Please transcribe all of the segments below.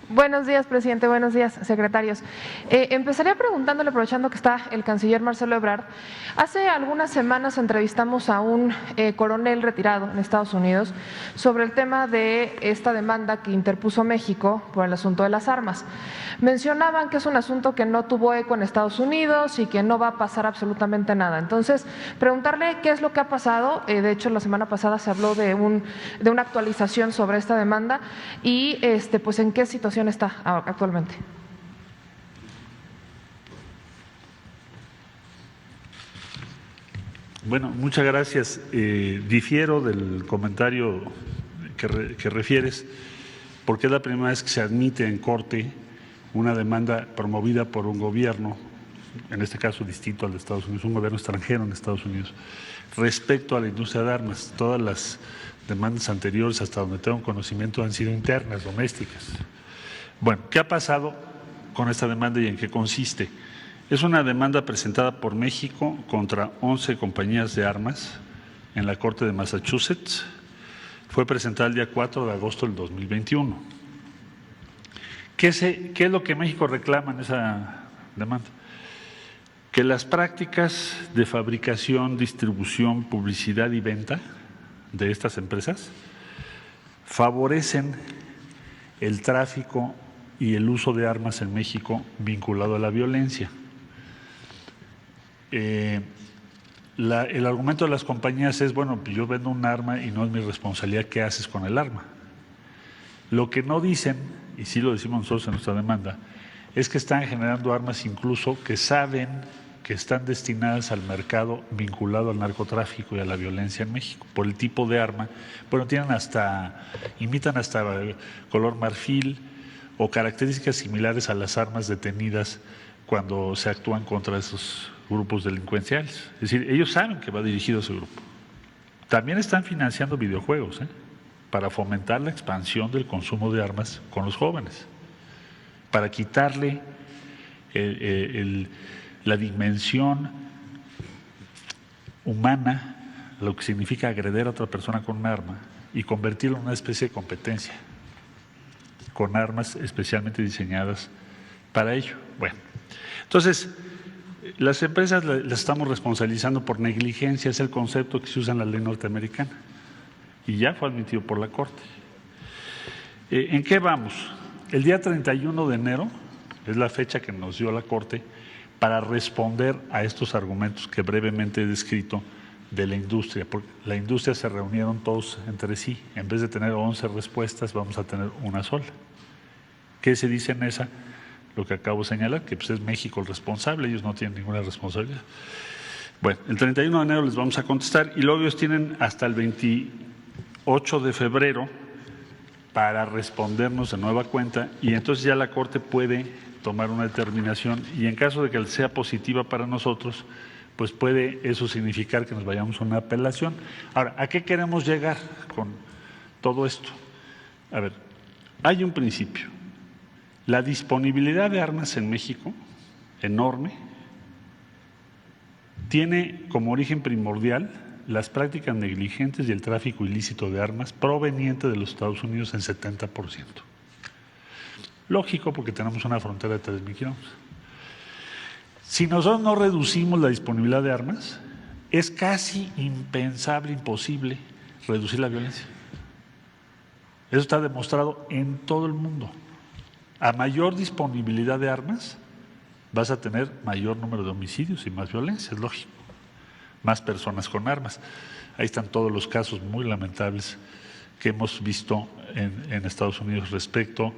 Buenos días, presidente. Buenos días, secretarios. Empezaría preguntándole, aprovechando que está el canciller Marcelo Ebrard. Hace algunas semanas entrevistamos a un coronel retirado en Estados Unidos sobre el tema de esta demanda que interpuso México por el asunto de las armas. Mencionaban que es un asunto que no tuvo eco en Estados Unidos y que no va a pasar absolutamente nada. Entonces, preguntarle qué es lo que ha pasado. De hecho, la semana pasada se habló de una actualización sobre esta demanda y pues en qué situación está actualmente. Bueno, muchas gracias. Difiero del comentario que refieres, porque es la primera vez que se admite en corte una demanda promovida por un gobierno, en este caso distinto al de Estados Unidos, un gobierno extranjero en Estados Unidos, respecto a la industria de armas. Todas las demandas anteriores, hasta donde tengo conocimiento, han sido internas, domésticas. Bueno, ¿qué ha pasado con esta demanda y en qué consiste? Es una demanda presentada por México contra 11 compañías de armas en la Corte de Massachusetts. Fue presentada el día 4 de agosto del 2021. ¿Qué es lo que México reclama en esa demanda? Que las prácticas de fabricación, distribución, publicidad y venta de estas empresas favorecen el tráfico y el uso de armas en México vinculado a la violencia. El argumento de las compañías es, bueno, yo vendo un arma y no es mi responsabilidad qué haces con el arma. Lo que no dicen, y sí lo decimos nosotros en nuestra demanda, es que están generando armas incluso que saben que están destinadas al mercado vinculado al narcotráfico y a la violencia en México, por el tipo de arma. Bueno, imitan hasta color marfil o características similares a las armas detenidas cuando se actúan contra esos grupos delincuenciales. Es decir, ellos saben que va dirigido a ese grupo. También están financiando videojuegos, para fomentar la expansión del consumo de armas con los jóvenes, para quitarle la dimensión humana, lo que significa agreder a otra persona con un arma y convertirlo en una especie de competencia, con armas especialmente diseñadas para ello. Bueno, entonces, las empresas las estamos responsabilizando por negligencia, es el concepto que se usa en la ley norteamericana y ya fue admitido por la Corte. ¿En qué vamos? El día 31 de enero es la fecha que nos dio la Corte para responder a estos argumentos que brevemente he descrito de la industria, porque la industria se reunieron todos entre sí, en vez de tener 11 respuestas vamos a tener una sola. ¿Qué se dice en esa? Lo que acabo de señalar, que pues es México el responsable, ellos no tienen ninguna responsabilidad. Bueno, el 31 de enero les vamos a contestar y luego ellos tienen hasta el 28 de febrero para respondernos de nueva cuenta y entonces ya la Corte puede tomar una determinación y en caso de que sea positiva para nosotros, pues puede eso significar que nos vayamos a una apelación. Ahora, ¿a qué queremos llegar con todo esto? A ver, hay un principio. La disponibilidad de armas en México, enorme, tiene como origen primordial las prácticas negligentes y el tráfico ilícito de armas proveniente de los Estados Unidos en 70%. Lógico, porque tenemos una frontera de 3,000 kilómetros. Si nosotros no reducimos la disponibilidad de armas, es casi impensable, imposible reducir la violencia. Eso está demostrado en todo el mundo. A mayor disponibilidad de armas, vas a tener mayor número de homicidios y más violencia, es lógico. Más personas con armas. Ahí están todos los casos muy lamentables que hemos visto en Estados Unidos respecto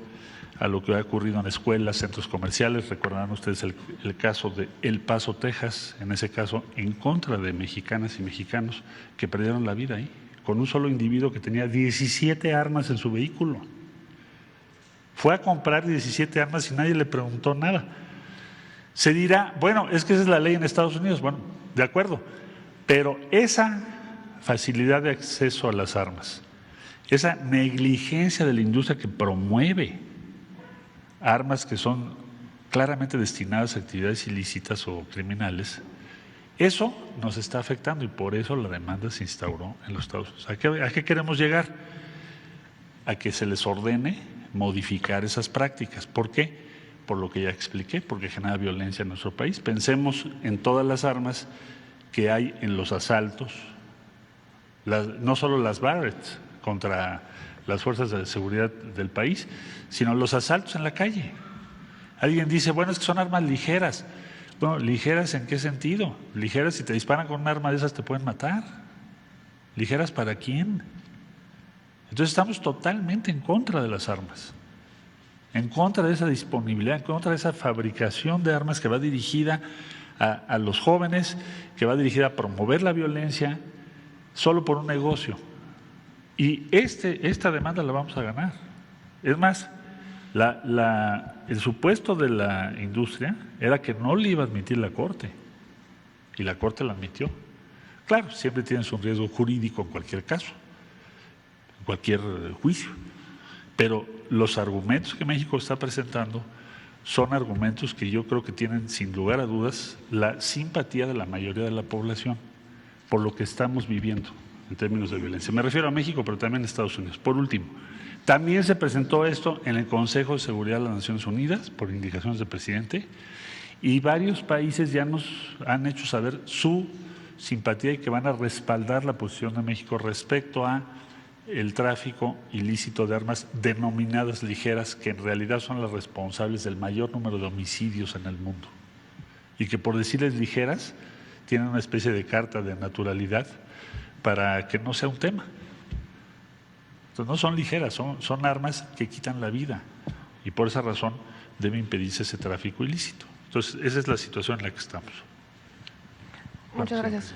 a lo que ha ocurrido en escuelas, centros comerciales. Recordarán ustedes el caso de El Paso, Texas, en ese caso en contra de mexicanas y mexicanos que perdieron la vida ahí, con un solo individuo que tenía 17 armas en su vehículo. Fue a comprar 17 armas y nadie le preguntó nada. Se dirá, bueno, es que esa es la ley en Estados Unidos. Bueno, de acuerdo, pero esa facilidad de acceso a las armas, esa negligencia de la industria que promueve armas que son claramente destinadas a actividades ilícitas o criminales, eso nos está afectando y por eso la demanda se instauró en los Estados Unidos. ¿A qué queremos llegar? A que se les ordene modificar esas prácticas. ¿Por qué? Por lo que ya expliqué, porque genera violencia en nuestro país. Pensemos en todas las armas que hay en los asaltos, no solo las Barretts contra las fuerzas de seguridad del país, sino los asaltos en la calle. Alguien dice, bueno, es que son armas ligeras. Bueno, ¿ligeras en qué sentido? Ligeras, si te disparan con un arma de esas te pueden matar. ¿Ligeras para quién? Entonces estamos totalmente en contra de las armas, en contra de esa disponibilidad, en contra de esa fabricación de armas que va dirigida a los jóvenes, que va dirigida a promover la violencia solo por un negocio. Y esta demanda la vamos a ganar. Es más, el supuesto de la industria era que no le iba a admitir la Corte, y la Corte la admitió. Claro, siempre tienes un riesgo jurídico en cualquier caso, en cualquier juicio, pero los argumentos que México está presentando son argumentos que yo creo que tienen sin lugar a dudas la simpatía de la mayoría de la población por lo que estamos viviendo en términos de violencia. Me refiero a México, pero también a Estados Unidos. Por último, también se presentó esto en el Consejo de Seguridad de las Naciones Unidas por indicaciones del presidente, y varios países ya nos han hecho saber su simpatía y que van a respaldar la posición de México respecto a el tráfico ilícito de armas denominadas ligeras, que en realidad son las responsables del mayor número de homicidios en el mundo, y que por decirles ligeras tienen una especie de carta de naturalidad para que no sea un tema. Entonces no son ligeras, son armas que quitan la vida, y por esa razón debe impedirse ese tráfico ilícito. Entonces esa es la situación en la que estamos. Muchas gracias.